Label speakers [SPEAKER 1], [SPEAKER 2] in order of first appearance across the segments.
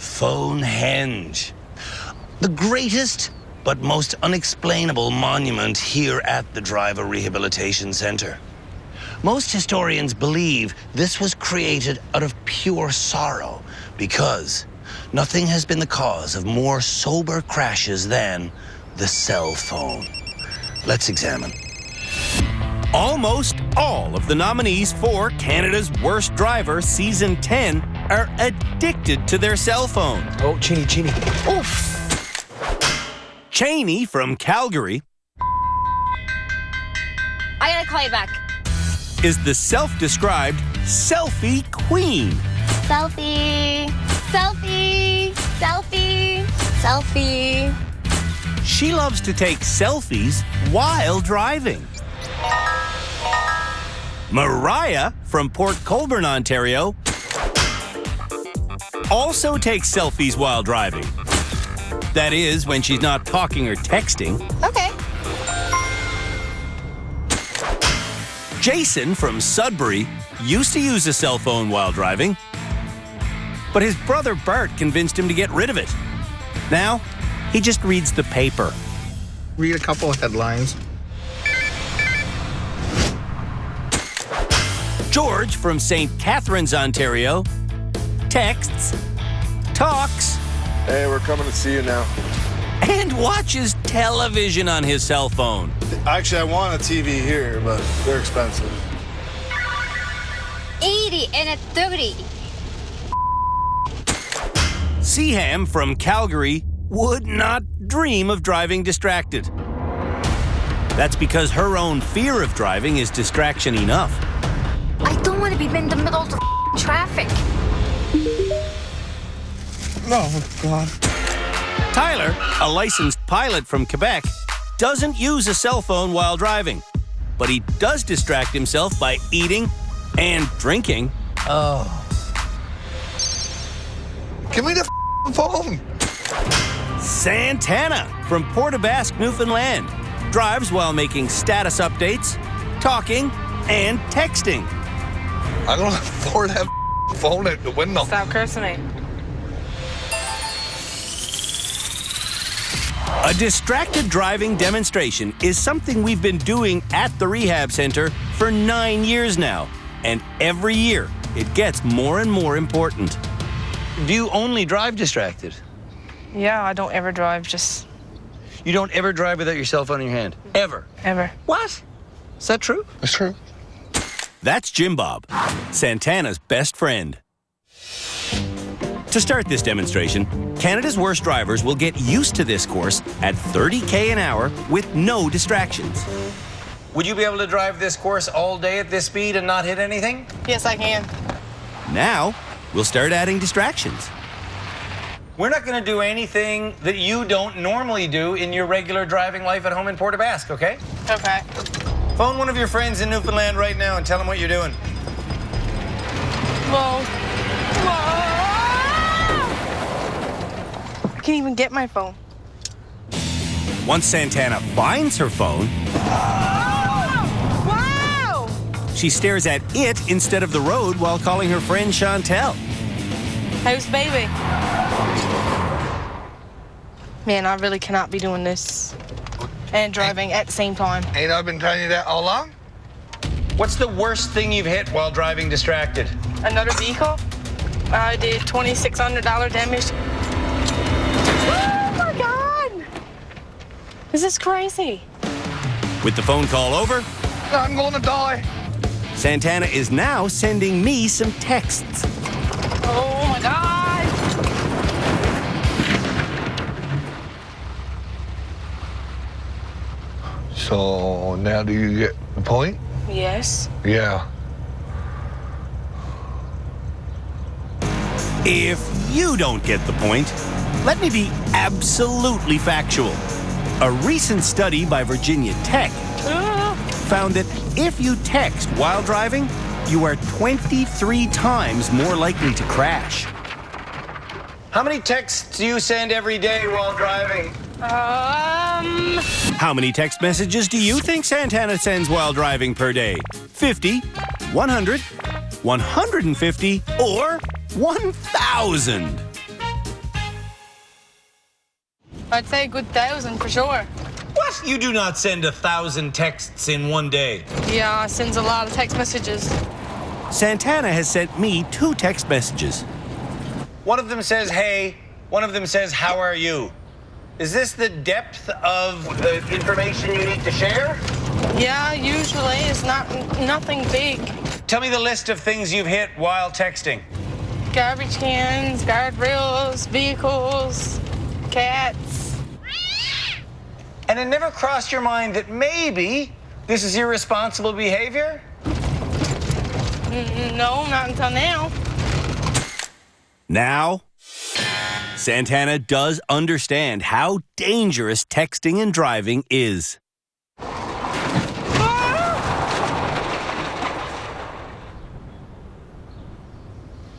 [SPEAKER 1] Stonehenge. The greatest but most unexplainable monument here at the Driver Rehabilitation Center. Most historians believe this was created out of pure sorrow because nothing has been the cause of more sober crashes than the cell phone. Let's examine.
[SPEAKER 2] Almost all of the nominees for Canada's Worst Driver Season 10 are addicted to their cell phone.
[SPEAKER 3] Oh, Cheney.
[SPEAKER 2] Oof. Cheney from Calgary
[SPEAKER 4] I gotta call you back.
[SPEAKER 2] is the self-described selfie queen.
[SPEAKER 4] Selfie. Selfie. Selfie. Selfie.
[SPEAKER 2] She loves to take selfies while driving. Mariah from Port Colborne, Ontario, also takes selfies while driving. That is, when she's not talking or texting.
[SPEAKER 4] Okay.
[SPEAKER 2] Jason from Sudbury used to use a cell phone while driving, but his brother Bart convinced him to get rid of it. Now, he just reads the paper.
[SPEAKER 3] Read a couple of headlines.
[SPEAKER 2] George from St. Catharines, Ontario, texts, talks,
[SPEAKER 5] Hey, we're coming to see you now.
[SPEAKER 2] and watches television on his cell phone.
[SPEAKER 5] Actually, I want a TV here, but they're expensive.
[SPEAKER 4] 80 and a 30.
[SPEAKER 2] Seaham from Calgary would not dream of driving distracted. That's because her own fear of driving is distraction enough.
[SPEAKER 4] I don't want to be in the middle of the traffic.
[SPEAKER 3] Oh, God.
[SPEAKER 2] Tyler, a licensed pilot from Quebec, doesn't use a cell phone while driving, but he does distract himself by eating and drinking.
[SPEAKER 5] Give me the phone.
[SPEAKER 2] Santana from Port aux Basques, Newfoundland, drives while making status updates, talking, and texting.
[SPEAKER 5] I don't afford that phone out the window.
[SPEAKER 6] Stop cursing me.
[SPEAKER 2] A distracted driving demonstration is something we've been doing at the rehab center for 9 years now. And every year, it gets more and more important.
[SPEAKER 1] Do you only drive distracted?
[SPEAKER 6] Yeah, I don't ever drive, just
[SPEAKER 1] You don't ever drive without your cell phone in your hand? Ever?
[SPEAKER 6] ever.
[SPEAKER 1] What? Is that true?
[SPEAKER 5] That's true.
[SPEAKER 2] That's Jim Bob, Santana's best friend. To start this demonstration, Canada's Worst Drivers will get used to this course at 30K an hour with no distractions.
[SPEAKER 1] Would you be able to drive this course all day at this speed and not hit anything?
[SPEAKER 6] Yes, I can.
[SPEAKER 2] Now, we'll start adding distractions.
[SPEAKER 1] We're not going to do anything that you don't normally do in your regular driving life at home in Port aux Basques, okay?
[SPEAKER 6] Okay.
[SPEAKER 1] Phone one of your friends in Newfoundland right now and tell them what you're doing.
[SPEAKER 6] Whoa. I can't even get my phone.
[SPEAKER 2] Once Santana finds her phone,
[SPEAKER 6] Wow!
[SPEAKER 2] she stares at it instead of the road while calling her friend Chantel.
[SPEAKER 6] How's baby? Man, I really cannot be doing this and driving at the same time.
[SPEAKER 5] Ain't I been telling you that all along?
[SPEAKER 1] What's the worst thing you've hit while driving distracted?
[SPEAKER 6] Another vehicle? I did $2,600 damage. Oh my God! This is crazy.
[SPEAKER 2] With the phone call over,
[SPEAKER 5] I'm going to die.
[SPEAKER 2] Santana is now sending me some texts.
[SPEAKER 6] Oh my God!
[SPEAKER 5] So now do you get the point?
[SPEAKER 6] Yes.
[SPEAKER 5] Yeah.
[SPEAKER 2] If you don't get the point, let me be absolutely factual. A recent study by Virginia Tech found that if you text while driving, you are 23 times more likely to crash.
[SPEAKER 1] How many texts do you send every day while driving?
[SPEAKER 2] How many text messages do you think Santana sends while driving per day? 50, 100, 150, or 1,000?
[SPEAKER 6] I'd say a good 1,000 for sure.
[SPEAKER 1] What? You do not send 1,000 texts in one day.
[SPEAKER 6] Yeah, I sends a lot of text messages.
[SPEAKER 2] Santana has sent me 2 text messages.
[SPEAKER 1] One of them says, hey. One of them says, how are you? Is this the depth of information you need to share?
[SPEAKER 6] Yeah, usually it's nothing big.
[SPEAKER 1] Tell me the list of things you've hit while texting.
[SPEAKER 6] Garbage cans, guardrails, vehicles, cats.
[SPEAKER 1] And it never crossed your mind that maybe this is irresponsible behavior?
[SPEAKER 6] No, not until now.
[SPEAKER 2] Now, Santana does understand how dangerous texting and driving is.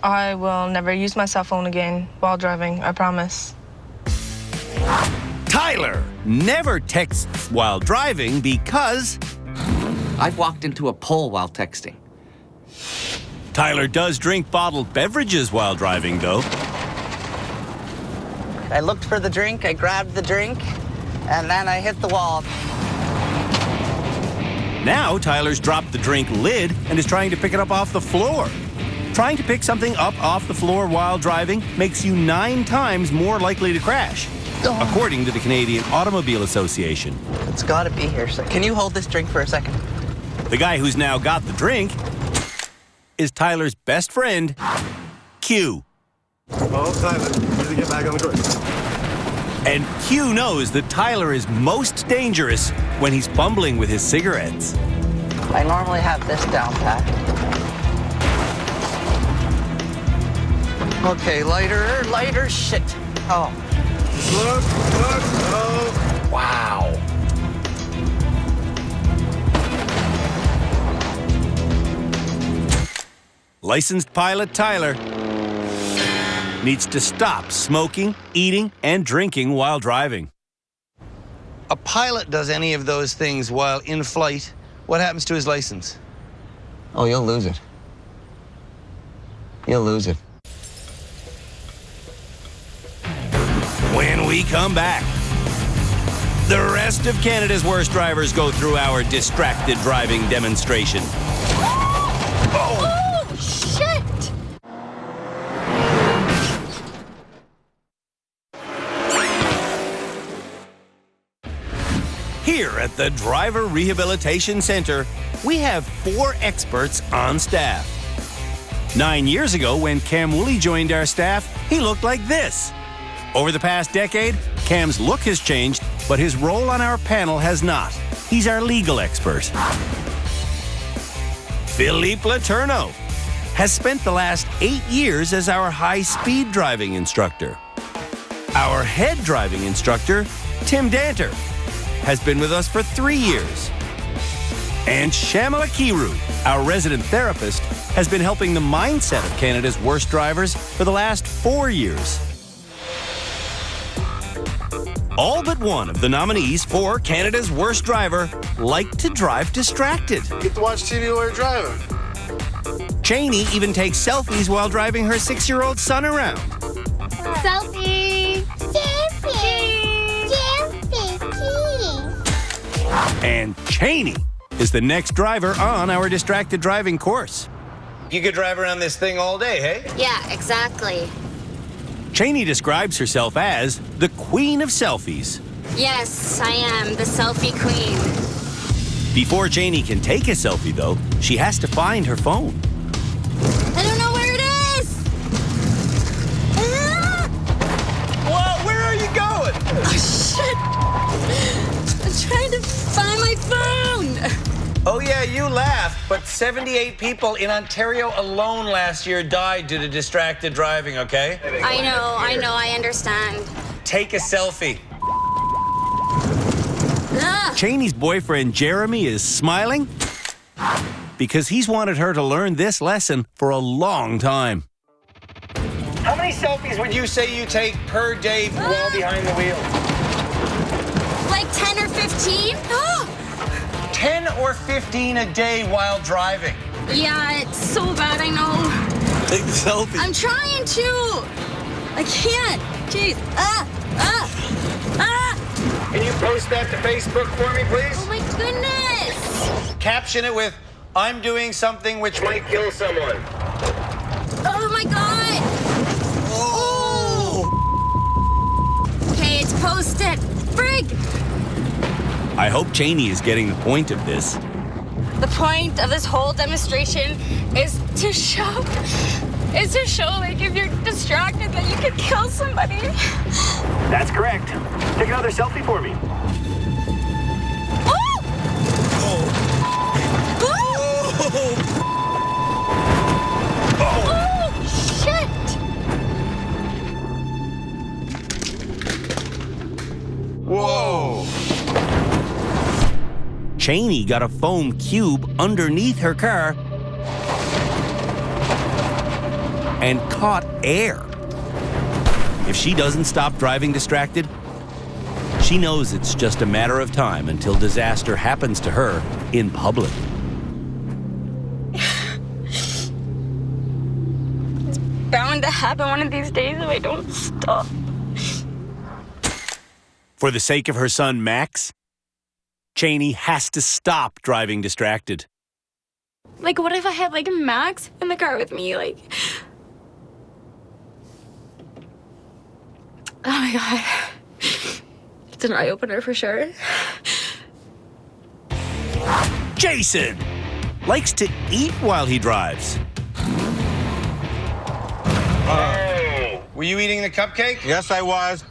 [SPEAKER 6] I will never use my cell phone again while driving, I promise.
[SPEAKER 2] Tyler never texts while driving because
[SPEAKER 7] I've walked into a pole while texting.
[SPEAKER 2] Tyler does drink bottled beverages while driving, though.
[SPEAKER 8] I looked for the drink, I grabbed the drink, and then I hit the wall.
[SPEAKER 2] Now Tyler's dropped the drink lid and is trying to pick it up off the floor. Trying to pick something up off the floor while driving makes you 9 times more likely to crash, according to the Canadian Automobile Association.
[SPEAKER 8] It's gotta be here, so can you hold this drink for a second?
[SPEAKER 2] The guy who's now got the drink is Tyler's best friend, Q.
[SPEAKER 3] Oh, Tyler, need to get back on the course.
[SPEAKER 2] And Q knows that Tyler is most dangerous when he's fumbling with his cigarettes.
[SPEAKER 8] I normally have this down pat. Okay, lighter, shit. Oh.
[SPEAKER 3] Look, oh.
[SPEAKER 1] Wow.
[SPEAKER 2] Licensed pilot Tyler needs to stop smoking, eating, and drinking while driving.
[SPEAKER 1] A pilot does any of those things while in flight, what happens to his license?
[SPEAKER 8] Oh, you'll lose it. You'll lose it.
[SPEAKER 2] When we come back, the rest of Canada's worst drivers go through our distracted driving demonstration.
[SPEAKER 4] Oh, shit!
[SPEAKER 2] Here at the Driver Rehabilitation Center, we have 4 experts on staff. 9 years ago, when Cam Woolley joined our staff, he looked like this. Over the past decade, Cam's look has changed, but his role on our panel has not. He's our legal expert. Philippe Letourneau has spent the last 8 years as our high-speed driving instructor. Our head driving instructor, Tim Danter, has been with us for 3 years. And Shamala Kiru, our resident therapist, has been helping the mindset of Canada's worst drivers for the last 4 years. All but one of the nominees for Canada's worst driver like to drive distracted.
[SPEAKER 3] Get to watch TV while you're driving.
[SPEAKER 2] Cheney even takes selfies while driving her 6-year-old son around.
[SPEAKER 4] Selfie!
[SPEAKER 2] And Cheney is the next driver on our distracted driving course.
[SPEAKER 1] You could drive around this thing all day, hey?
[SPEAKER 4] Yeah, exactly.
[SPEAKER 2] Cheney describes herself as the queen of selfies.
[SPEAKER 4] Yes, I am the selfie queen.
[SPEAKER 2] Before Cheney can take a selfie, though, she has to find her phone.
[SPEAKER 4] I don't know where it is! Ah!
[SPEAKER 1] Whoa, where are you going?
[SPEAKER 4] Oh, shit! I'm trying to find my phone!
[SPEAKER 1] Oh, yeah, you laugh, but 78 people in Ontario alone last year died due to distracted driving, okay?
[SPEAKER 4] I know, I understand.
[SPEAKER 1] Take a selfie.
[SPEAKER 4] Ah!
[SPEAKER 2] Cheney's boyfriend, Jeremy, is smiling because he's wanted her to learn this lesson for a long time.
[SPEAKER 1] How many selfies would you say you take per day while behind the wheel?
[SPEAKER 4] Like 10 or 15?
[SPEAKER 1] 10 or 15 a day while driving.
[SPEAKER 4] Yeah, it's so bad, I know.
[SPEAKER 1] Take the selfie.
[SPEAKER 4] I'm trying to. I can't. Jeez.
[SPEAKER 9] Can you post that to Facebook for me, please?
[SPEAKER 4] Oh my goodness!
[SPEAKER 9] Caption it with, I'm doing something which might kill someone.
[SPEAKER 4] Oh my god!
[SPEAKER 1] Oh!
[SPEAKER 4] Okay, it's posted. Frig!
[SPEAKER 2] I hope Cheney is getting the point of this.
[SPEAKER 4] The point of this whole demonstration is to show like if you're distracted that you could kill somebody.
[SPEAKER 9] That's correct. Take another selfie for me.
[SPEAKER 4] Oh! Oh! Shit!
[SPEAKER 3] Whoa!
[SPEAKER 2] Cheney got a foam cube underneath her car and caught air. If she doesn't stop driving distracted, she knows it's just a matter of time until disaster happens to her in public.
[SPEAKER 4] It's bound to happen one of these days if I don't stop.
[SPEAKER 2] For the sake of her son, Max, Cheney has to stop driving distracted.
[SPEAKER 4] Like, what if I had, like, Max in the car with me? Like, oh my god. It's an eye-opener for sure.
[SPEAKER 2] Jason likes to eat while he drives.
[SPEAKER 9] Were you eating the cupcake?
[SPEAKER 3] Yes, I was.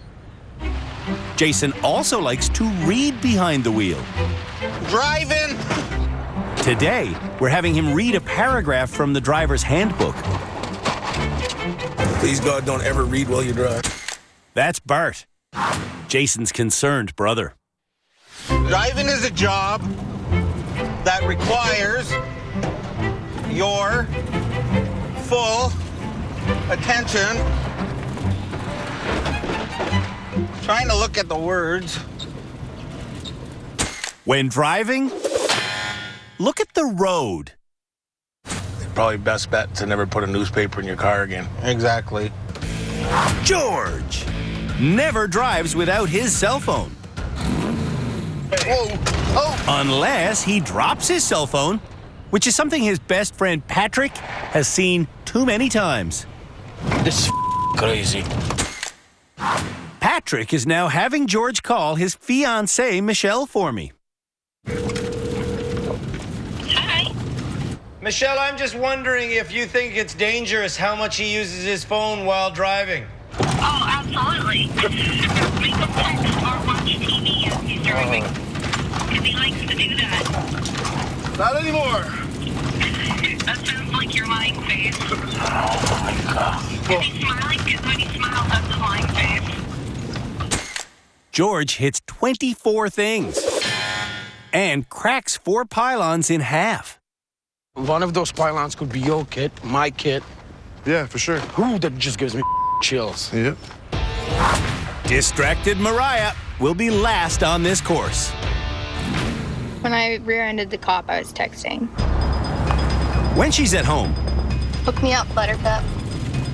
[SPEAKER 2] Jason also likes to read behind the wheel.
[SPEAKER 3] Driving!
[SPEAKER 2] Today, we're having him read a paragraph from the driver's handbook.
[SPEAKER 5] Please, God, don't ever read while you drive.
[SPEAKER 2] That's Bart, Jason's concerned brother.
[SPEAKER 3] Driving is a job that requires your full attention. Trying to look at the words.
[SPEAKER 2] When driving, look at the road.
[SPEAKER 5] Probably best bet to never put a newspaper in your car again.
[SPEAKER 3] Exactly.
[SPEAKER 2] George never drives without his cell phone.
[SPEAKER 3] Whoa! Oh!
[SPEAKER 2] Unless he drops his cell phone, which is something his best friend Patrick has seen too many times.
[SPEAKER 5] This is crazy.
[SPEAKER 2] Patrick is now having George call his fiancée Michelle for me.
[SPEAKER 4] Hi.
[SPEAKER 9] Michelle, I'm just wondering if you think it's dangerous how much he uses his phone while driving.
[SPEAKER 10] Oh, absolutely. Make him text or watch TV as he's driving. Because he likes to do that.
[SPEAKER 3] Not anymore.
[SPEAKER 10] That sounds like your lying face. Oh, my God. Is he smiling? Because when he smiles, that's a lying face.
[SPEAKER 2] George hits 24 things and cracks 4 pylons in half.
[SPEAKER 11] One of those pylons could be your kid, my kid.
[SPEAKER 3] Yeah, for sure.
[SPEAKER 11] Ooh, that just gives me chills.
[SPEAKER 3] Yep.
[SPEAKER 2] Distracted Mariah will be last on this course.
[SPEAKER 12] When I rear-ended the cop, I was texting.
[SPEAKER 2] When she's at home,
[SPEAKER 12] Hook me up, Buttercup.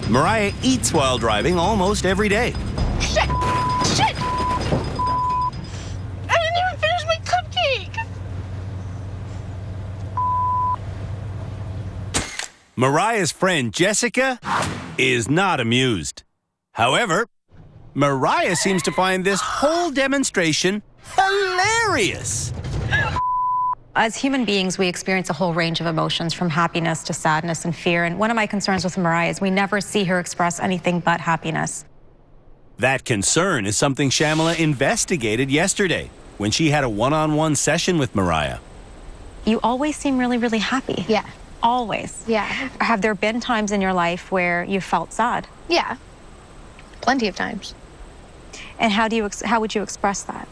[SPEAKER 2] Mariah eats while driving almost every day.
[SPEAKER 12] Shit! Shit! I didn't even finish my cupcake!
[SPEAKER 2] Mariah's friend Jessica is not amused. However, Mariah seems to find this whole demonstration hilarious.
[SPEAKER 13] As human beings, we experience a whole range of emotions from happiness to sadness and fear. And one of my concerns with Mariah is we never see her express anything but happiness.
[SPEAKER 2] That concern is something Shamala investigated yesterday when she had a one-on-one session with Mariah.
[SPEAKER 13] You always seem really, really happy.
[SPEAKER 12] Yeah.
[SPEAKER 13] Always.
[SPEAKER 12] Yeah.
[SPEAKER 13] Have there been times in your life where you felt sad?
[SPEAKER 12] Yeah. Plenty of times.
[SPEAKER 13] And how would you express that?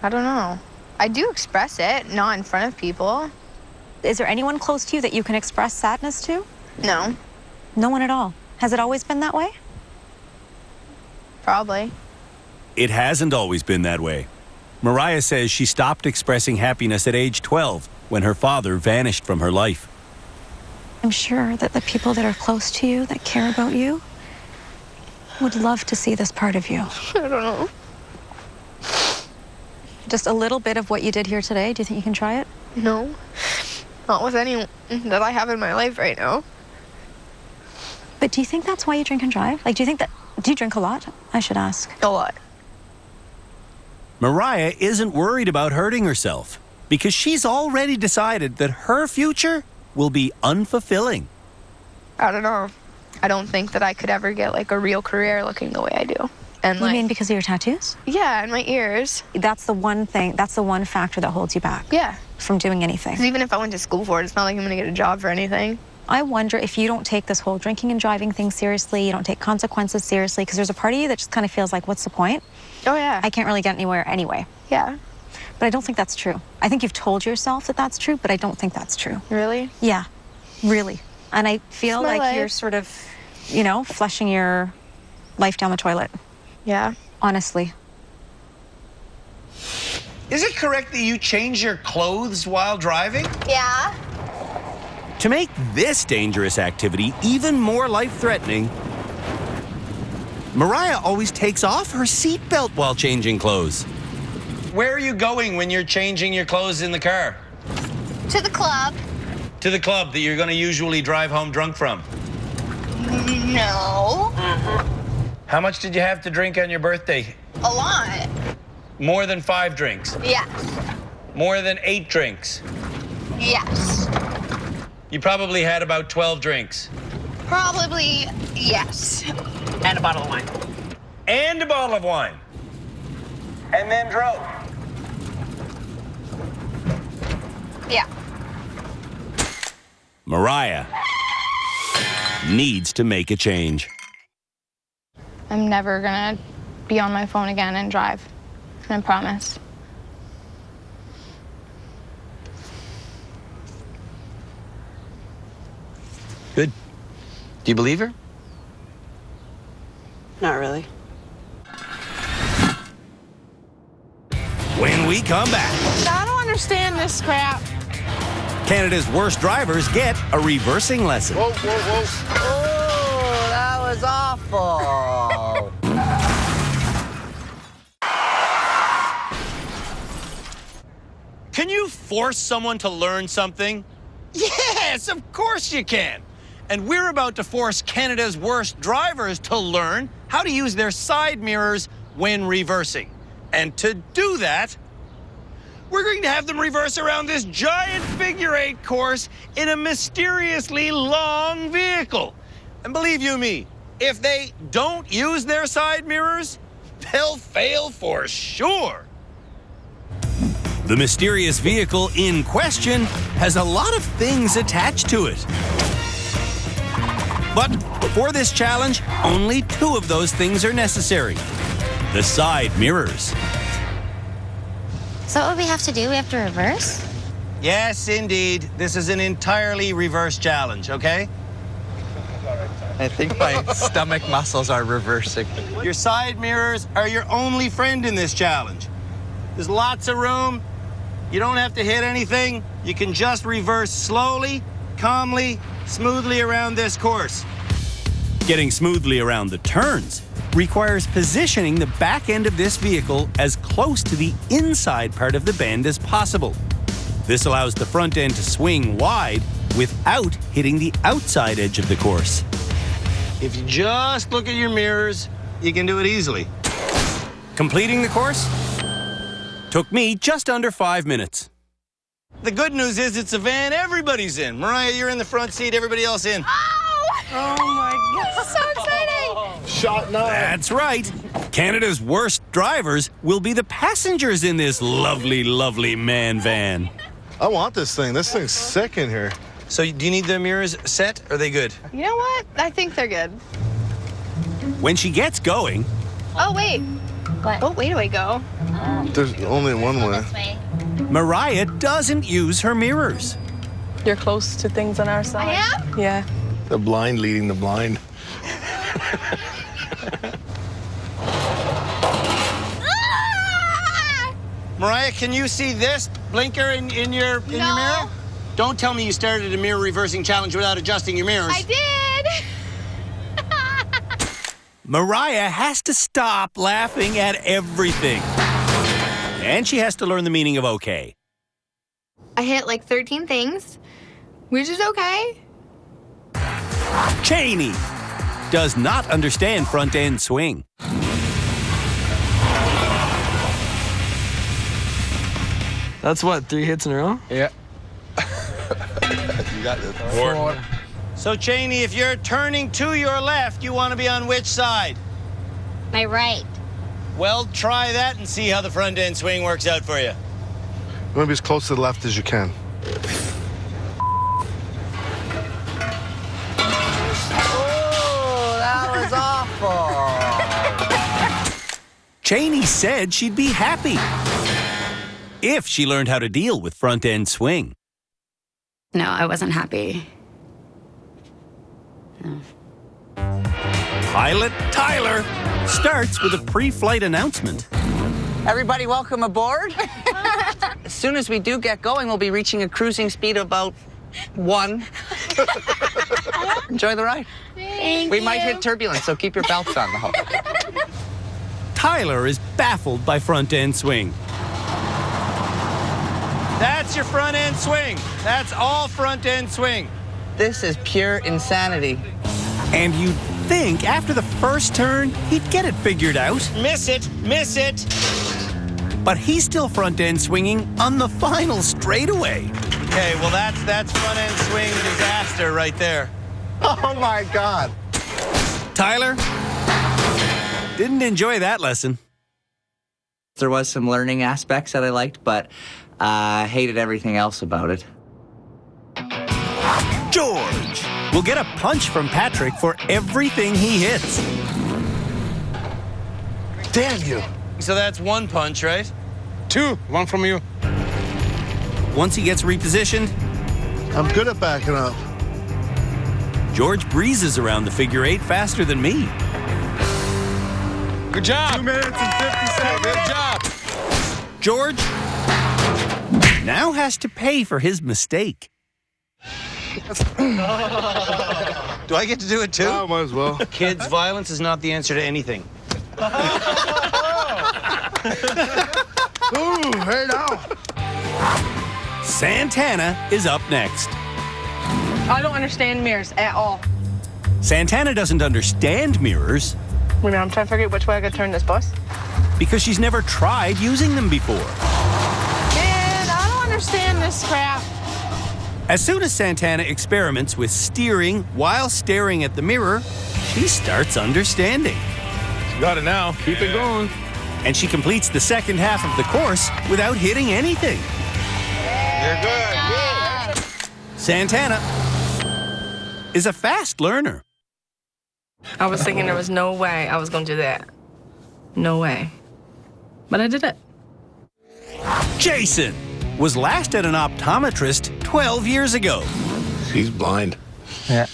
[SPEAKER 12] I don't know. I do express it, not in front of people.
[SPEAKER 13] Is there anyone close to you that you can express sadness to?
[SPEAKER 12] No.
[SPEAKER 13] No one at all. Has it always been that way?
[SPEAKER 12] Probably.
[SPEAKER 2] It hasn't always been that way. Mariah says she stopped expressing happiness at age 12 when her father vanished from her life.
[SPEAKER 13] I'm sure that the people that are close to you, that care about you, would love to see this part of you.
[SPEAKER 12] I don't know.
[SPEAKER 13] Just a little bit of what you did here today. Do you think you can try it?
[SPEAKER 12] No. Not with anyone that I have in my life right now.
[SPEAKER 13] But do you think that's why you drink and drive? Like, do you drink a lot? I should ask.
[SPEAKER 12] A lot.
[SPEAKER 2] Mariah isn't worried about hurting herself because she's already decided that her future will be unfulfilling.
[SPEAKER 12] I don't know. I don't think that I could ever get like a real career looking the way I do. And
[SPEAKER 13] You mean because of your tattoos?
[SPEAKER 12] Yeah, and my ears.
[SPEAKER 13] That's the one thing, that's the one factor that holds you back.
[SPEAKER 12] Yeah.
[SPEAKER 13] From doing anything.
[SPEAKER 12] Because even if I went to school for it, it's not like I'm going to get a job for anything.
[SPEAKER 13] I wonder if you don't take this whole drinking and driving thing seriously, you don't take consequences seriously, because there's a part of you that just kind of feels like, what's the point?
[SPEAKER 12] Oh, yeah.
[SPEAKER 13] I can't really get anywhere anyway.
[SPEAKER 12] Yeah.
[SPEAKER 13] But I don't think that's true. I think you've told yourself that that's true, but I don't think that's true.
[SPEAKER 12] Really?
[SPEAKER 13] Yeah, really. And I feel
[SPEAKER 12] It's my
[SPEAKER 13] like you're
[SPEAKER 12] life.
[SPEAKER 13] sort of, you know, flushing your life down the toilet.
[SPEAKER 12] Yeah.
[SPEAKER 13] Honestly.
[SPEAKER 9] Is it correct that you change your clothes while driving?
[SPEAKER 12] Yeah.
[SPEAKER 2] To make this dangerous activity even more life-threatening, Mariah always takes off her seatbelt while changing clothes.
[SPEAKER 9] Where are you going when you're changing your clothes in the car?
[SPEAKER 12] To the club.
[SPEAKER 9] To the club that you're going to usually drive home drunk from.
[SPEAKER 12] No.
[SPEAKER 9] How much did you have to drink on your birthday?
[SPEAKER 12] A lot.
[SPEAKER 9] More than 5 drinks?
[SPEAKER 12] Yes.
[SPEAKER 9] More than 8 drinks?
[SPEAKER 12] Yes.
[SPEAKER 9] You probably had about 12 drinks.
[SPEAKER 12] Probably yes.
[SPEAKER 8] And a bottle of wine.
[SPEAKER 9] And a bottle of wine. And then drove.
[SPEAKER 12] Yeah.
[SPEAKER 2] Mariah needs to make a change.
[SPEAKER 12] I'm never gonna be on my phone again and drive. I promise.
[SPEAKER 9] Good. Do you believe her?
[SPEAKER 8] Not really.
[SPEAKER 2] When we come back,
[SPEAKER 6] I don't understand this crap.
[SPEAKER 2] Canada's worst drivers get a reversing lesson.
[SPEAKER 3] Whoa, whoa, whoa.
[SPEAKER 8] Oh, that was awful.
[SPEAKER 1] Can you force someone to learn something? Yes, of course you can. And we're about to force Canada's worst drivers to learn how to use their side mirrors when reversing. And to do that, we're going to have them reverse around this giant figure-8 course in a mysteriously long vehicle. And believe you me, if they don't use their side mirrors, they'll fail for sure.
[SPEAKER 2] The mysterious vehicle in question has a lot of things attached to it. But for this challenge, only 2 of those things are necessary. The side mirrors.
[SPEAKER 4] So what would we have to do? We have to reverse?
[SPEAKER 1] Yes, indeed. This is an entirely reverse challenge, okay?
[SPEAKER 7] I think my stomach muscles are reversing.
[SPEAKER 1] Your side mirrors are your only friend in this challenge. There's lots of room. You don't have to hit anything. You can just reverse slowly, calmly, smoothly around this course.
[SPEAKER 2] Getting smoothly around the turns requires positioning the back end of this vehicle as close to the inside part of the bend as possible. This allows the front end to swing wide without hitting the outside edge of the course.
[SPEAKER 1] If you just look at your mirrors, you can do it easily.
[SPEAKER 2] Completing the course took me just under 5 minutes.
[SPEAKER 1] The good news is it's a van everybody's in. Mariah, you're in the front seat, everybody else in.
[SPEAKER 12] Oh my God. This is so exciting.
[SPEAKER 3] Shot 9.
[SPEAKER 2] That's right. Canada's worst drivers will be the passengers in this lovely, lovely man van.
[SPEAKER 3] I want this thing. This thing's sick in here.
[SPEAKER 1] So do you need the mirrors set? Or are they good?
[SPEAKER 12] You know what? I think they're good.
[SPEAKER 2] When she gets going,
[SPEAKER 12] Oh, wait. What? Oh, wait do I go?
[SPEAKER 3] There's only one way.
[SPEAKER 2] Mariah doesn't use her mirrors.
[SPEAKER 6] You're close to things on our side.
[SPEAKER 12] I am?
[SPEAKER 6] Yeah.
[SPEAKER 3] The blind leading the blind.
[SPEAKER 1] Mariah, can you see this blinker in your mirror? Don't tell me you started a mirror reversing challenge without adjusting your mirrors.
[SPEAKER 12] I did.
[SPEAKER 2] Mariah has to stop laughing at everything. And she has to learn the meaning of okay.
[SPEAKER 12] I hit like 13 things, which is okay.
[SPEAKER 2] Cheney does not understand front end swing.
[SPEAKER 14] That's what, 3 hits in a row?
[SPEAKER 11] Yeah.
[SPEAKER 5] You got this.
[SPEAKER 11] 4.
[SPEAKER 9] So, Cheney, if you're turning to your left, you want to be on which side?
[SPEAKER 4] My right.
[SPEAKER 9] Well, try that and see how the front end swing works out for you.
[SPEAKER 3] You want to be as close to the left as you can.
[SPEAKER 8] Oh, that was awful.
[SPEAKER 2] Cheney said she'd be happy if she learned how to deal with front end swing.
[SPEAKER 4] No, I wasn't happy. No.
[SPEAKER 2] Pilot Tyler starts with a pre-flight announcement.
[SPEAKER 8] Everybody, welcome aboard. As soon as we do get going, we'll be reaching a cruising speed of about 1. Enjoy the ride. We might hit turbulence, so keep your belts on the whole.
[SPEAKER 2] Tyler is baffled by front end swing.
[SPEAKER 9] That's your front end swing. That's all front end swing.
[SPEAKER 8] This is pure insanity.
[SPEAKER 2] And you'd think after the first turn, he'd get it figured out.
[SPEAKER 9] Miss it, miss it.
[SPEAKER 2] But he's still front end swinging on the final straightaway.
[SPEAKER 9] Okay, well, that's front end swing disaster right there.
[SPEAKER 3] Oh, my God.
[SPEAKER 2] Tyler didn't enjoy that lesson.
[SPEAKER 7] There was some learning aspects that I liked, but I hated everything else about it.
[SPEAKER 2] George will get a punch from Patrick for everything he hits.
[SPEAKER 3] Damn you.
[SPEAKER 9] So that's 1 punch, right?
[SPEAKER 11] 2. 1 from you.
[SPEAKER 2] Once he gets repositioned,
[SPEAKER 3] I'm good at backing up.
[SPEAKER 2] George breezes around the figure 8 faster than me.
[SPEAKER 11] Good job.
[SPEAKER 3] 2 minutes and 50 seconds.
[SPEAKER 11] Good job.
[SPEAKER 2] George now has to pay for his mistake.
[SPEAKER 9] Do I get to do it too?
[SPEAKER 3] Oh, might as well.
[SPEAKER 9] Kids, violence is not the answer to anything.
[SPEAKER 3] Ooh, hey now.
[SPEAKER 2] Santana is up next.
[SPEAKER 6] I don't understand mirrors at all.
[SPEAKER 2] Santana doesn't understand mirrors
[SPEAKER 6] I mean, I'm trying to figure out which way I could turn this bus.
[SPEAKER 2] because she's never tried using them before.
[SPEAKER 6] Man, I don't understand this crap.
[SPEAKER 2] As soon as Santana experiments with steering while staring at the mirror, she starts understanding.
[SPEAKER 3] You got it now.
[SPEAKER 11] Keep it going.
[SPEAKER 2] And she completes the second half of the course without hitting anything.
[SPEAKER 5] You're good.
[SPEAKER 2] Santana is a fast learner.
[SPEAKER 6] I was thinking there was no way I was going to do that. No way. But I did it.
[SPEAKER 2] Jason was last at an optometrist 12 years ago.
[SPEAKER 3] He's blind.
[SPEAKER 7] Yeah.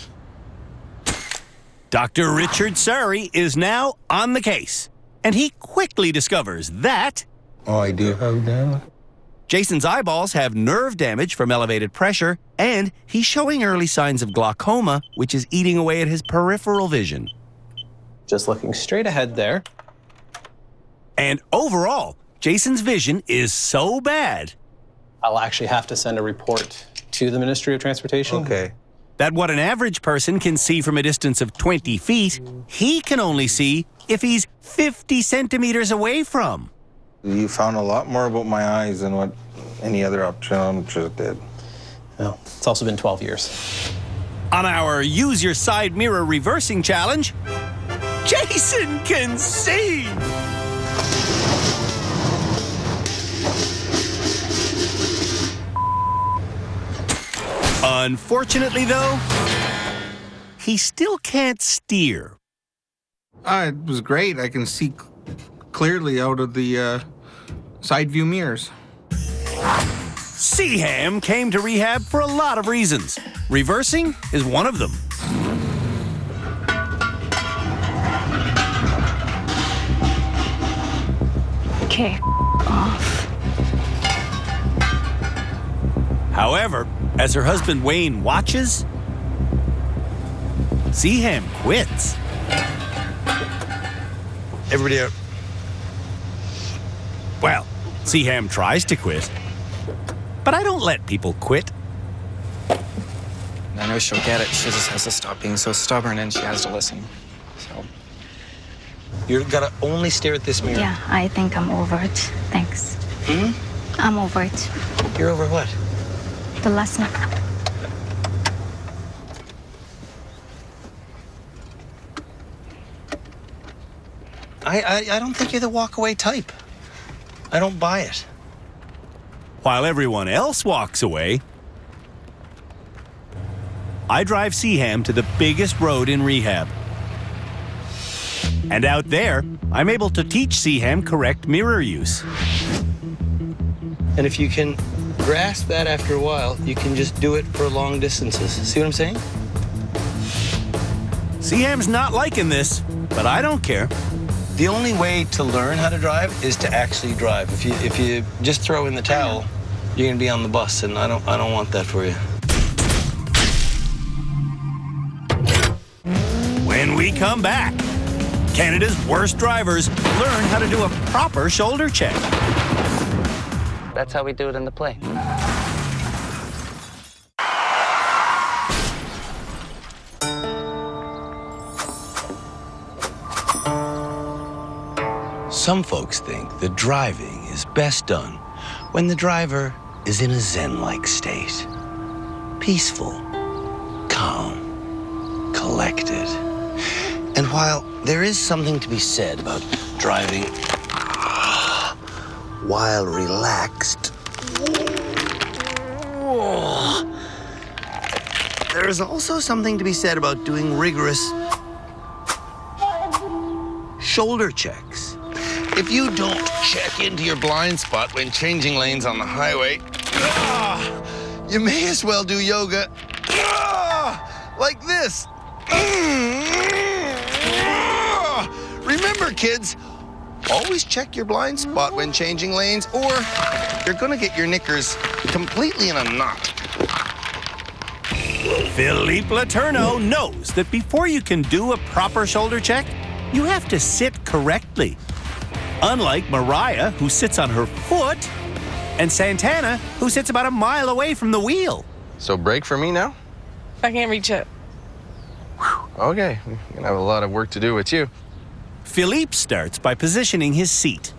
[SPEAKER 2] Dr. Richard Surrey is now on the case, and he quickly discovers that
[SPEAKER 5] Oh, I do have that.
[SPEAKER 2] Jason's eyeballs have nerve damage from elevated pressure, and he's showing early signs of glaucoma, which is eating away at his peripheral vision.
[SPEAKER 15] Just looking straight ahead there.
[SPEAKER 2] And overall, Jason's vision is so bad
[SPEAKER 15] I'll actually have to send a report to the Ministry of Transportation.
[SPEAKER 5] Okay.
[SPEAKER 2] that what an average person can see from a distance of 20 feet, he can only see if he's 50 centimeters away from.
[SPEAKER 5] You found a lot more about my eyes than what any other optometrist did.
[SPEAKER 15] Well, it's also been 12 years.
[SPEAKER 2] On our Use Your Side Mirror Reversing Challenge, Jason can see! Unfortunately, though, he still can't steer.
[SPEAKER 16] It was great. I can see clearly out of the side view mirrors.
[SPEAKER 2] Seaham came to rehab for a lot of reasons. Reversing is one of them.
[SPEAKER 6] Okay, off.
[SPEAKER 2] However, as her husband Wayne watches, Seaham quits.
[SPEAKER 9] Everybody out.
[SPEAKER 2] Well, Seaham tries to quit, but I don't let people quit.
[SPEAKER 17] I know she'll get it. She just has to stop being so stubborn, and she has to listen. So.
[SPEAKER 1] You're gonna only stare at this mirror.
[SPEAKER 4] Yeah, I think I'm over it. Thanks. I'm over it.
[SPEAKER 1] You're over what?
[SPEAKER 4] The lesson.
[SPEAKER 1] I don't think you're the walk-away type. I don't buy it.
[SPEAKER 2] While everyone else walks away, I drive Seaham to the biggest road in rehab. And out there, I'm able to teach Seaham correct mirror use.
[SPEAKER 1] And if you can grasp that after a while, you can just do it for long distances. See what I'm saying?
[SPEAKER 2] Seaham's not liking this, but I don't care.
[SPEAKER 1] The only way to learn how to drive is to actually drive. If you just throw in the towel, you're gonna be on the bus, and I don't want that for you.
[SPEAKER 2] When we come back, Canada's worst drivers learn how to do a proper shoulder check.
[SPEAKER 8] That's how we do it in the play.
[SPEAKER 1] Some folks think that driving is best done when the driver is in a Zen-like state. Peaceful, calm, collected. And while there is something to be said about driving while relaxed, there is also something to be said about doing rigorous shoulder checks. If you don't check into your blind spot when changing lanes on the highway, you may as well do yoga like this. Remember, kids, always check your blind spot when changing lanes, or you're gonna get your knickers completely in a knot.
[SPEAKER 2] Philippe Letourneau knows that before you can do a proper shoulder check, you have to sit correctly. Unlike Mariah, who sits on her foot, and Santana, who sits about a mile away from the wheel.
[SPEAKER 3] So break for me now?
[SPEAKER 6] I can't reach it.
[SPEAKER 3] Okay, we're gonna have a lot of work to do with you.
[SPEAKER 2] Philippe starts by positioning his seat.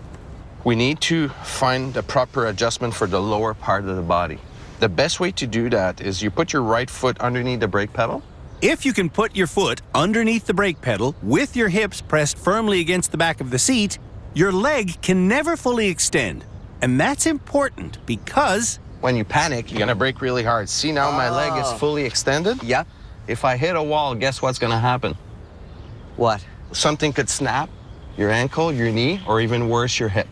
[SPEAKER 3] We need to find the proper adjustment for the lower part of the body. The best way to do that is you put your right foot underneath the brake pedal.
[SPEAKER 2] If you can put your foot underneath the brake pedal with your hips pressed firmly against the back of the seat, your leg can never fully extend. And that's important because
[SPEAKER 3] when you panic, you're gonna brake really hard. See now my leg is fully extended?
[SPEAKER 8] Yep.
[SPEAKER 3] If I hit a wall, guess what's gonna happen?
[SPEAKER 8] What?
[SPEAKER 3] Something could snap, your ankle, your knee, or even worse, your hip.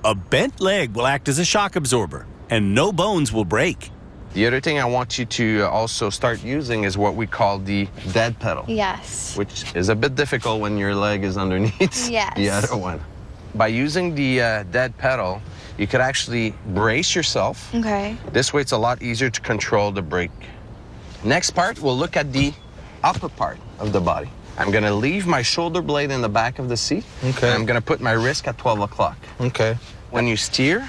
[SPEAKER 2] a bent leg will act as a shock absorber, and no bones will break.
[SPEAKER 3] The other thing I want you to also start using is what we call the dead pedal.
[SPEAKER 12] Yes.
[SPEAKER 3] Which is a bit difficult when your leg is underneath
[SPEAKER 12] Yes.
[SPEAKER 3] the other one. By using the dead pedal, you could actually brace yourself.
[SPEAKER 12] Okay.
[SPEAKER 3] This way it's a lot easier to control the brake. Next part, we'll look at the upper part of the body. I'm gonna leave my shoulder blade in the back of the seat.
[SPEAKER 5] Okay.
[SPEAKER 3] And I'm gonna put my wrist at 12 o'clock.
[SPEAKER 5] Okay.
[SPEAKER 3] When you steer,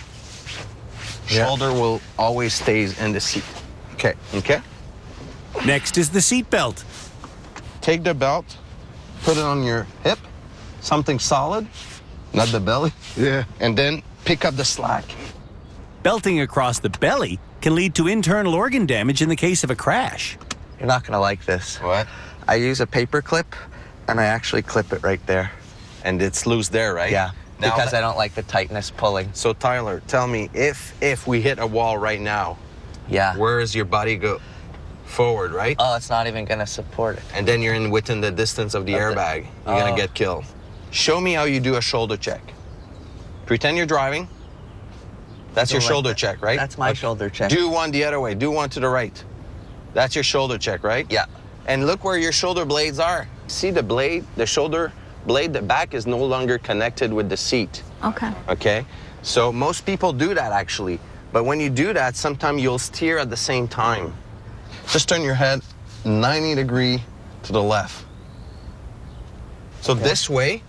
[SPEAKER 3] shoulder will always stays in the seat. Okay. Okay?
[SPEAKER 2] Next is the seat belt.
[SPEAKER 3] Take the belt, put it on your hip, something solid, not the belly.
[SPEAKER 5] Yeah.
[SPEAKER 3] And then pick up the slack.
[SPEAKER 2] Belting across the belly can lead to internal organ damage in the case of a crash.
[SPEAKER 7] You're not gonna like this.
[SPEAKER 3] What?
[SPEAKER 7] I use a paper clip, and I actually clip it right there.
[SPEAKER 3] And it's loose there, right?
[SPEAKER 7] Yeah,
[SPEAKER 3] Now
[SPEAKER 7] because I don't like the tightness pulling.
[SPEAKER 3] So Tyler, tell me, if we hit a wall right now,
[SPEAKER 7] Yeah.
[SPEAKER 3] where does your body go? Forward, right?
[SPEAKER 7] Oh, it's not even gonna support it.
[SPEAKER 3] And then you're within the distance of the airbag. You're gonna get killed. Show me how you do a shoulder check. Pretend you're driving. That's your shoulder check, right?
[SPEAKER 7] That's my shoulder check.
[SPEAKER 3] Do one the other way. Do one to the right. That's your shoulder check, right?
[SPEAKER 7] Yeah.
[SPEAKER 3] And look where your shoulder blades are. See the blade, the shoulder blade, the back is no longer connected with the seat.
[SPEAKER 12] Okay.
[SPEAKER 3] Okay? So most people do that actually. But when you do that, sometimes you'll steer at the same time. Just turn your head 90 degrees to the left. So this way,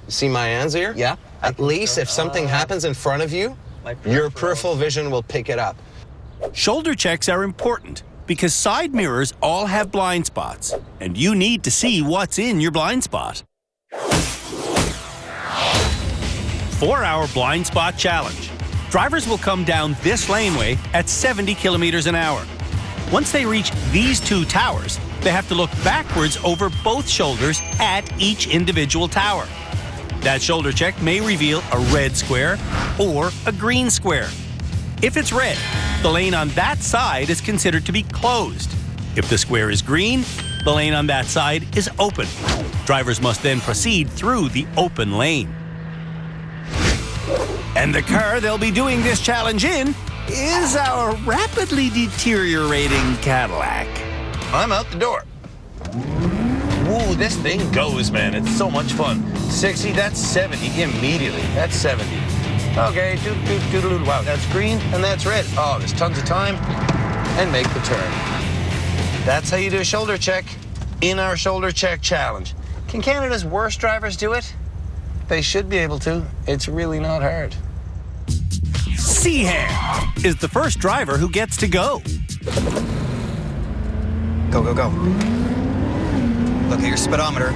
[SPEAKER 3] you see my hands here?
[SPEAKER 7] Yeah.
[SPEAKER 3] At least if something happens in front of you, your peripheral vision will pick it up.
[SPEAKER 2] Shoulder checks are important because side mirrors all have blind spots, and you need to see what's in your blind spot. 4-hour blind spot challenge. Drivers will come down this laneway at 70 kilometers an hour. Once they reach these 2 towers, they have to look backwards over both shoulders at each individual tower. That shoulder check may reveal a red square or a green square. If it's red, the lane on that side is considered to be closed. If the square is green, the lane on that side is open. Drivers must then proceed through the open lane. And the car they'll be doing this challenge in is our rapidly deteriorating Cadillac.
[SPEAKER 1] I'm out the door. Ooh, this thing goes, man. It's so much fun. 60, that's 70 immediately. That's 70. Okay, doodle-doodle. Wow, that's green and that's red. Oh, there's tons of time. And make the turn. That's how you do a shoulder check in our shoulder check challenge. Can Canada's worst drivers do it? They should be able to. It's really not hard.
[SPEAKER 2] Seaham is the first driver who gets to go.
[SPEAKER 17] Go, go, go. Look at your speedometer.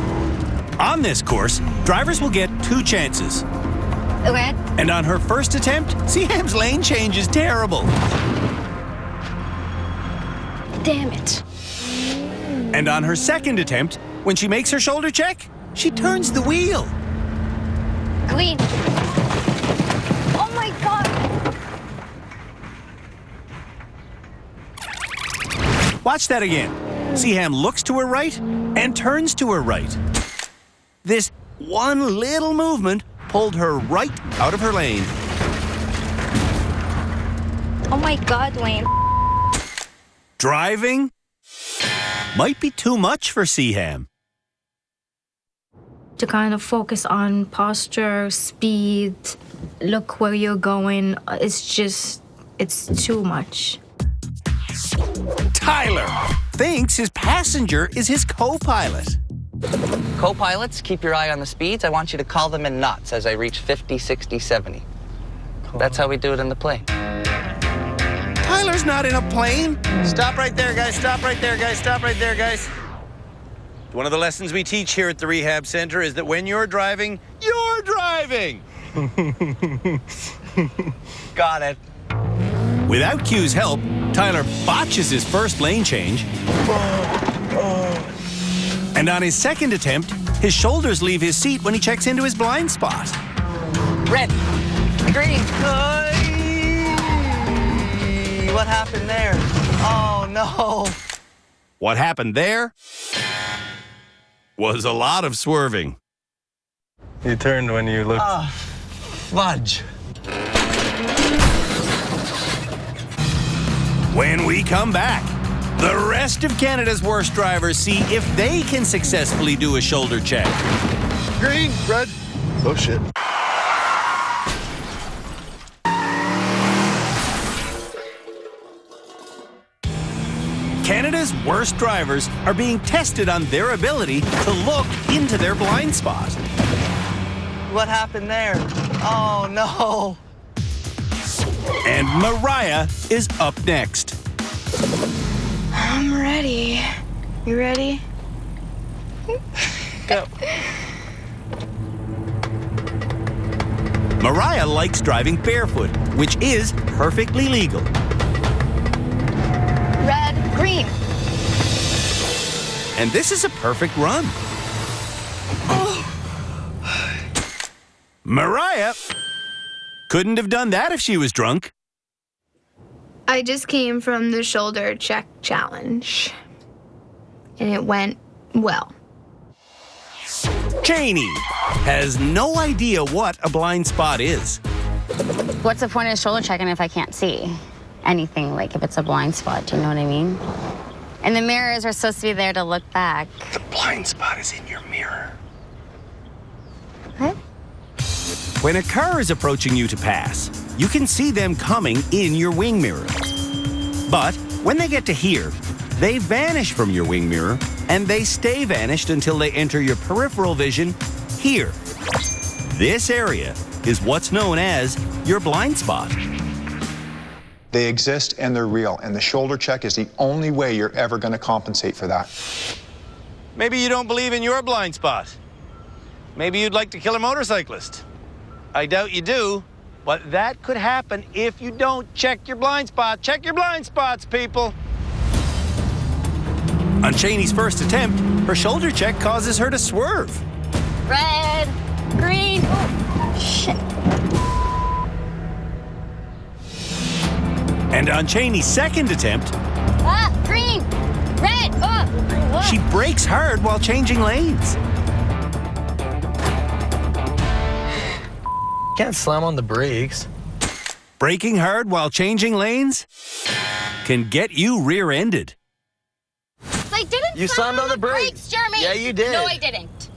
[SPEAKER 2] On this course, drivers will get 2 chances.
[SPEAKER 4] Okay.
[SPEAKER 2] And on her first attempt, Seaham's lane change is terrible.
[SPEAKER 4] Damn it.
[SPEAKER 2] And on her second attempt, when she makes her shoulder check, she turns the wheel.
[SPEAKER 4] Green. Oh my God.
[SPEAKER 2] Watch that again. Seaham looks to her right and turns to her right. This one little movement pulled her right out of her lane.
[SPEAKER 4] Oh my God, Lane.
[SPEAKER 2] Driving might be too much for Seaham.
[SPEAKER 13] To kind of focus on posture, speed, look where you're going, it's too much.
[SPEAKER 2] Tyler thinks his passenger is his co-pilot.
[SPEAKER 8] Co-pilots, keep your eye on the speeds. I want you to call them in knots as I reach 50, 60, 70. That's how we do it in the plane.
[SPEAKER 2] Tyler's not in a plane.
[SPEAKER 1] Stop right there, guys. Stop right there, guys. Stop right there, guys. One of the lessons we teach here at the Rehab Center is that when you're driving, you're driving.
[SPEAKER 8] Got it.
[SPEAKER 2] Without Q's help, Tyler botches his first lane change. And on his second attempt, his shoulders leave his seat when he checks into his blind spot.
[SPEAKER 8] Red. Green. What happened there? Oh, no.
[SPEAKER 2] What happened there was a lot of swerving.
[SPEAKER 14] You turned when you looked.
[SPEAKER 8] Oh, fudge.
[SPEAKER 2] When we come back, the rest of Canada's worst drivers see if they can successfully do a shoulder check.
[SPEAKER 14] Green, red. Oh, shit.
[SPEAKER 2] Canada's worst drivers are being tested on their ability to look into their blind spot.
[SPEAKER 8] What happened there? Oh, no.
[SPEAKER 2] And Mariah is up next.
[SPEAKER 12] I'm ready. You ready?
[SPEAKER 8] Go.
[SPEAKER 2] Mariah likes driving barefoot, which is perfectly legal.
[SPEAKER 12] Red, green.
[SPEAKER 2] And this is a perfect run. Mariah couldn't have done that if she was drunk.
[SPEAKER 12] I just came from the shoulder check challenge. And it went well.
[SPEAKER 2] Janie has no idea what a blind spot is.
[SPEAKER 4] What's the point of shoulder checking if I can't see anything, like if it's a blind spot? Do you know what I mean? And the mirrors are supposed to be there to look back.
[SPEAKER 1] The blind spot is in your mirror.
[SPEAKER 4] What?
[SPEAKER 2] When a car is approaching you to pass, you can see them coming in your wing mirror. But when they get to here, they vanish from your wing mirror, and they stay vanished until they enter your peripheral vision here. This area is what's known as your blind spot.
[SPEAKER 18] They exist and they're real, and the shoulder check is the only way you're ever going to compensate for that.
[SPEAKER 9] Maybe you don't believe in your blind spot. Maybe you'd like to kill a motorcyclist. I doubt you do, but that could happen if you don't check your blind spot. Check your blind spots, people.
[SPEAKER 2] On Cheney's first attempt, her shoulder check causes her to swerve.
[SPEAKER 4] Red, green. Oh, shit.
[SPEAKER 2] And on Cheney's second attempt,
[SPEAKER 4] Green, red.
[SPEAKER 2] she brakes hard while changing lanes.
[SPEAKER 17] Can't slam on the brakes.
[SPEAKER 2] Braking hard while changing lanes can get you rear-ended.
[SPEAKER 4] I didn't
[SPEAKER 17] You
[SPEAKER 4] slam
[SPEAKER 17] slammed on the
[SPEAKER 4] brakes, Jeremy.
[SPEAKER 17] Yeah, you did.
[SPEAKER 4] No, I didn't.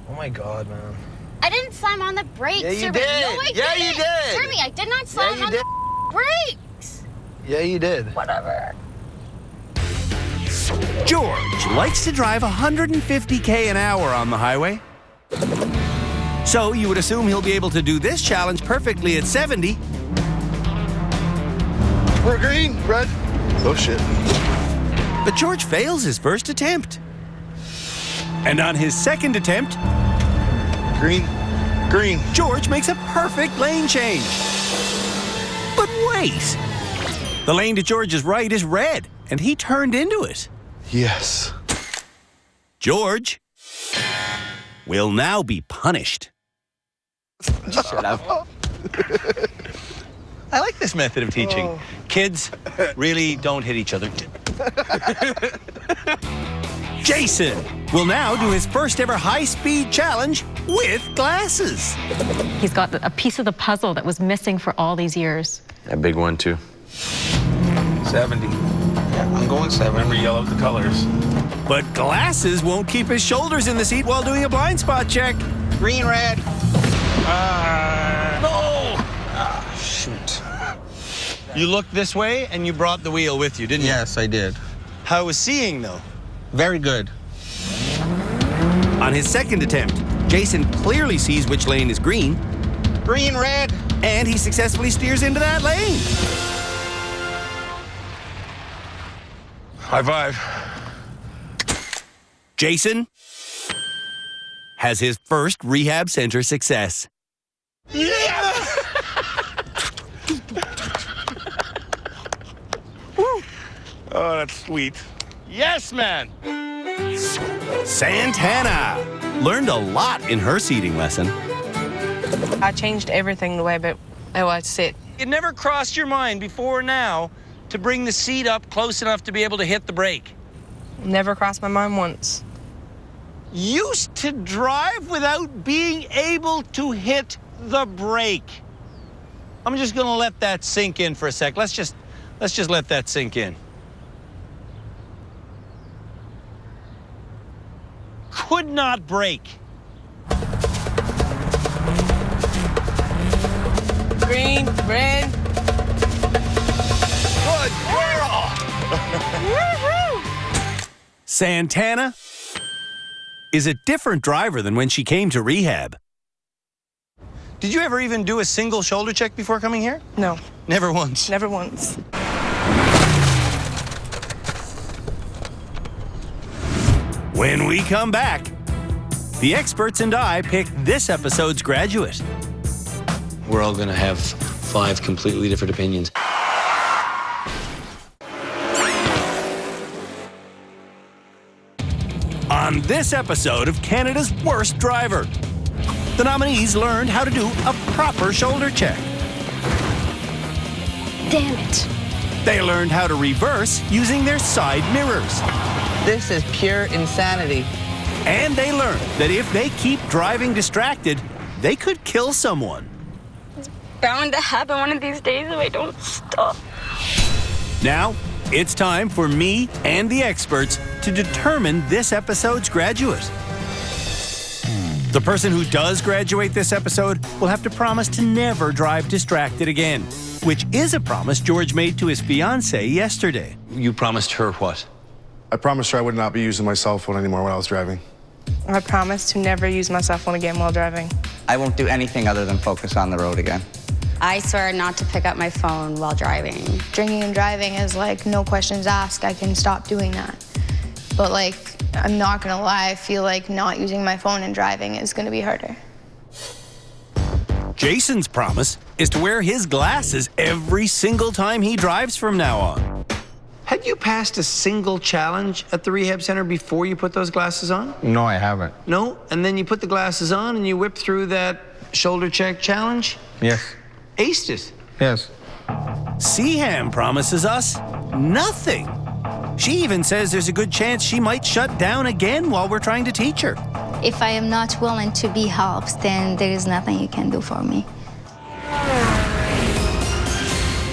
[SPEAKER 17] Oh my God, man.
[SPEAKER 4] I didn't slam on the brakes,
[SPEAKER 17] Yeah, you
[SPEAKER 4] Jeremy.
[SPEAKER 17] did.
[SPEAKER 4] No, I
[SPEAKER 17] Yeah,
[SPEAKER 4] didn't.
[SPEAKER 17] you did.
[SPEAKER 4] Jeremy, I did not slam
[SPEAKER 17] you
[SPEAKER 4] on
[SPEAKER 17] did.
[SPEAKER 4] the brakes.
[SPEAKER 17] Yeah, you did.
[SPEAKER 4] Whatever.
[SPEAKER 2] George likes to drive 150k an hour on the highway. So you would assume he'll be able to do this challenge perfectly at 70.
[SPEAKER 14] We're green, red. Oh shit.
[SPEAKER 2] But George fails his first attempt. And on his second attempt,
[SPEAKER 14] Green, green.
[SPEAKER 2] George makes a perfect lane change. But wait! The lane to George's right is red, and he turned into it.
[SPEAKER 14] Yes.
[SPEAKER 2] George will now be punished.
[SPEAKER 3] Shut up. I like this method of teaching. Kids really don't hit each other.
[SPEAKER 2] Jason will now do his first ever high-speed challenge with glasses.
[SPEAKER 13] He's got a piece of the puzzle that was missing for all these years.
[SPEAKER 3] A big one, too.
[SPEAKER 16] 70. Yeah, I'm going 7.
[SPEAKER 9] Remember, yell out the colors.
[SPEAKER 2] But glasses won't keep his shoulders in the seat while doing a blind spot check.
[SPEAKER 8] Green, red.
[SPEAKER 9] No!
[SPEAKER 16] Shoot.
[SPEAKER 9] You looked this way and you brought the wheel with you, didn't you?
[SPEAKER 16] Yes, I did.
[SPEAKER 9] How was seeing, though?
[SPEAKER 16] Very good.
[SPEAKER 2] On his second attempt, Jason clearly sees which lane is green,
[SPEAKER 8] Green, red.
[SPEAKER 2] and he successfully steers into that lane.
[SPEAKER 9] High five.
[SPEAKER 2] Jason has his first rehab center success.
[SPEAKER 9] Yeah! Oh, that's sweet. Yes, man!
[SPEAKER 2] Santana learned a lot in her seating lesson.
[SPEAKER 6] I changed everything the way I sit.
[SPEAKER 9] It never crossed your mind before now to bring the seat up close enough to be able to hit the brake.
[SPEAKER 6] Never crossed my mind once.
[SPEAKER 9] Used to drive without being able to hit the brake. I'm just gonna let that sink in for a sec. Let's just let that sink in. Could not brake.
[SPEAKER 6] Green, red.
[SPEAKER 9] Good girl!
[SPEAKER 2] Santana is a different driver than when she came to rehab.
[SPEAKER 9] Did you ever even do a single shoulder check before coming here?
[SPEAKER 6] No,
[SPEAKER 9] Never once.
[SPEAKER 6] never once.
[SPEAKER 2] When we come back, the experts and I pick this episode's graduate.
[SPEAKER 19] We're all gonna have 5 completely different opinions.
[SPEAKER 2] On this episode of Canada's Worst Driver, the nominees learned how to do a proper shoulder check.
[SPEAKER 12] Damn it.
[SPEAKER 2] They learned how to reverse using their side mirrors.
[SPEAKER 8] This is pure insanity.
[SPEAKER 2] And they learned that if they keep driving distracted, they could kill someone.
[SPEAKER 4] Bound to happen one of these days if I don't stop.
[SPEAKER 2] Now, it's time for me and the experts to determine this episode's graduate. The person who does graduate this episode will have to promise to never drive distracted again, which is a promise George made to his fiancée yesterday.
[SPEAKER 19] You promised her what?
[SPEAKER 14] I promised her I would not be using my cell phone anymore when I was driving.
[SPEAKER 6] I promise to never use my cell phone again while driving.
[SPEAKER 8] I won't do anything other than focus on the road again.
[SPEAKER 4] I swear not to pick up my phone while driving.
[SPEAKER 12] Drinking and driving is like no questions asked. I can stop doing that. But like, I'm not gonna lie, I feel like not using my phone and driving is gonna be harder.
[SPEAKER 2] Jason's promise is to wear his glasses every single time he drives from now on.
[SPEAKER 9] Had you passed a single challenge at the rehab center before you put those glasses on?
[SPEAKER 5] No, I haven't.
[SPEAKER 9] No? And then you put the glasses on and you whipped through that shoulder check challenge?
[SPEAKER 5] Yes.
[SPEAKER 9] Aced it.
[SPEAKER 5] Yes.
[SPEAKER 2] Seaham promises us nothing. She even says there's a good chance she might shut down again while we're trying to teach her.
[SPEAKER 4] If I am not willing to be helped, then there is nothing you can do for me.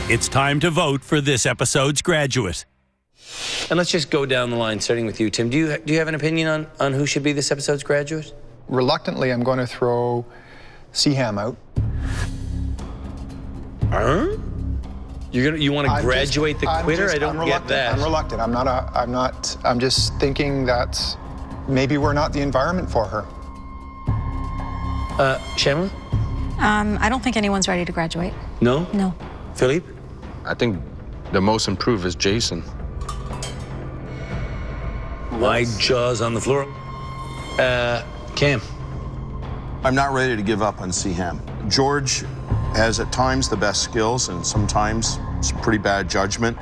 [SPEAKER 2] It's time to vote for this episode's graduate.
[SPEAKER 9] And let's just go down the line, starting with you, Tim. Do you have an opinion on who should be this episode's graduate?
[SPEAKER 18] Reluctantly, I'm going to throw Seaham out.
[SPEAKER 9] You want to graduate the quitter? I don't get that.
[SPEAKER 18] I'm reluctant. I'm just thinking that maybe we're not the environment for her.
[SPEAKER 9] Shamla?
[SPEAKER 13] I don't think anyone's ready to graduate.
[SPEAKER 9] No?
[SPEAKER 13] No.
[SPEAKER 9] Philippe?
[SPEAKER 3] I think the most improved is Jason.
[SPEAKER 9] My jaw's on the floor. Cam?
[SPEAKER 14] I'm not ready to give up on Seaham. George has at times the best skills and sometimes some pretty bad judgment.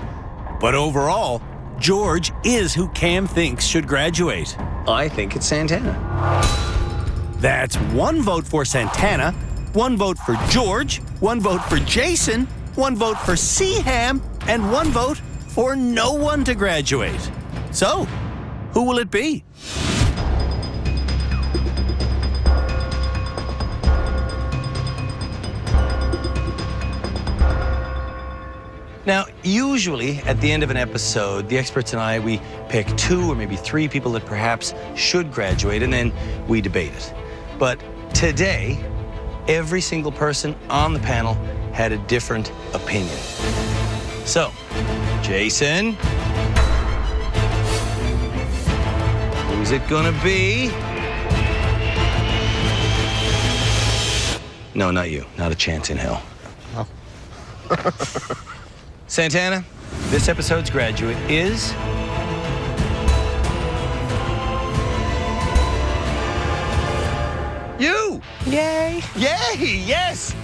[SPEAKER 2] But overall, George is who Cam thinks should graduate.
[SPEAKER 9] I think it's Santana.
[SPEAKER 2] That's 1 vote for Santana, 1 vote for George, 1 vote for Jason, 1 vote for Seaham, and 1 vote for no one to graduate. So, who will it be?
[SPEAKER 9] Now, usually at the end of an episode, the experts and I, we pick 2 or maybe 3 people that perhaps should graduate, and then we debate it. But today, every single person on the panel had a different opinion. So, Jason, who's it gonna be? No, not you. Not a chance in hell.
[SPEAKER 14] Oh.
[SPEAKER 9] Santana, this episode's graduate is... you!
[SPEAKER 6] Yay!
[SPEAKER 9] Yay! Yes!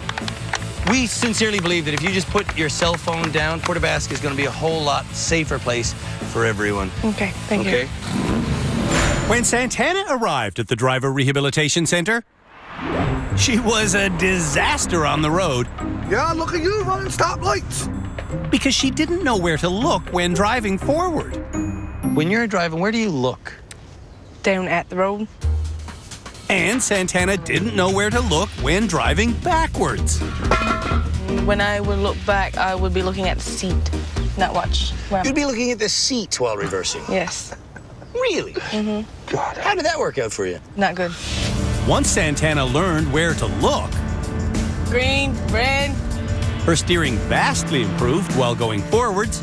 [SPEAKER 9] We sincerely believe that if you just put your cell phone down, Port aux Basques is going to be a whole lot safer place for everyone.
[SPEAKER 6] Okay, thank you.
[SPEAKER 2] When Santana arrived at the Driver Rehabilitation Center, she was a disaster on the road.
[SPEAKER 14] Yeah, look at you running stoplights.
[SPEAKER 2] Because she didn't know where to look when driving forward.
[SPEAKER 9] When you're driving, where do you look?
[SPEAKER 6] Down at the road.
[SPEAKER 2] And Santana didn't know where to look when driving backwards.
[SPEAKER 6] When I would look back, I would be looking at the seat, not watch.
[SPEAKER 9] You'd be looking at the seat while reversing.
[SPEAKER 6] Yes.
[SPEAKER 9] Really?
[SPEAKER 6] Mm-hmm.
[SPEAKER 9] God, how did that work out for you?
[SPEAKER 6] Not good.
[SPEAKER 2] Once Santana learned where to look,
[SPEAKER 6] Green, red.
[SPEAKER 2] her steering vastly improved while going forwards.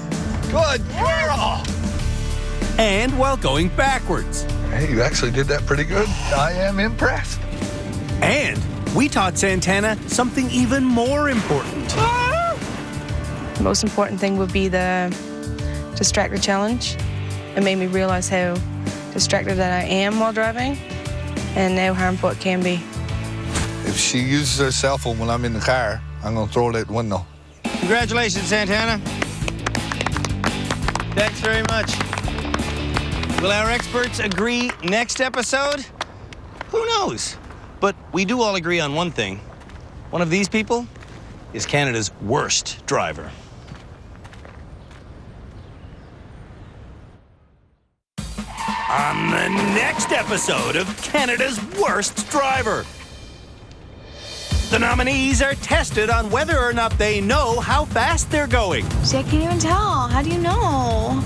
[SPEAKER 14] Good girl.
[SPEAKER 2] And while going backwards.
[SPEAKER 14] Hey, you actually did that pretty good. I am impressed.
[SPEAKER 2] And we taught Santana something even more important.
[SPEAKER 6] The most important thing would be the distractor challenge. It made me realize how distracted that I am while driving and how harmful it can be.
[SPEAKER 14] If she uses her cell phone when I'm in the car, I'm going to throw it out the window.
[SPEAKER 9] Congratulations, Santana. Thanks very much. Will our experts agree next episode? Who knows? But we do all agree on one thing. One of these people is Canada's worst driver.
[SPEAKER 2] On the next episode of Canada's Worst Driver, the nominees are tested on whether or not they know how fast they're going.
[SPEAKER 12] See, I can't even tell. How do you know?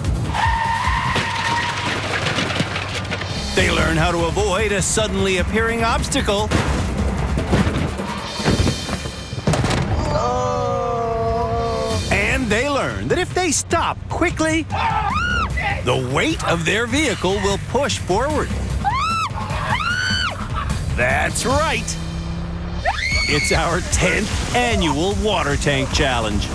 [SPEAKER 2] They learn how to avoid a suddenly appearing obstacle. And they learn that if they stop quickly, the weight of their vehicle will push forward. That's right. It's our 10th annual water tank challenge.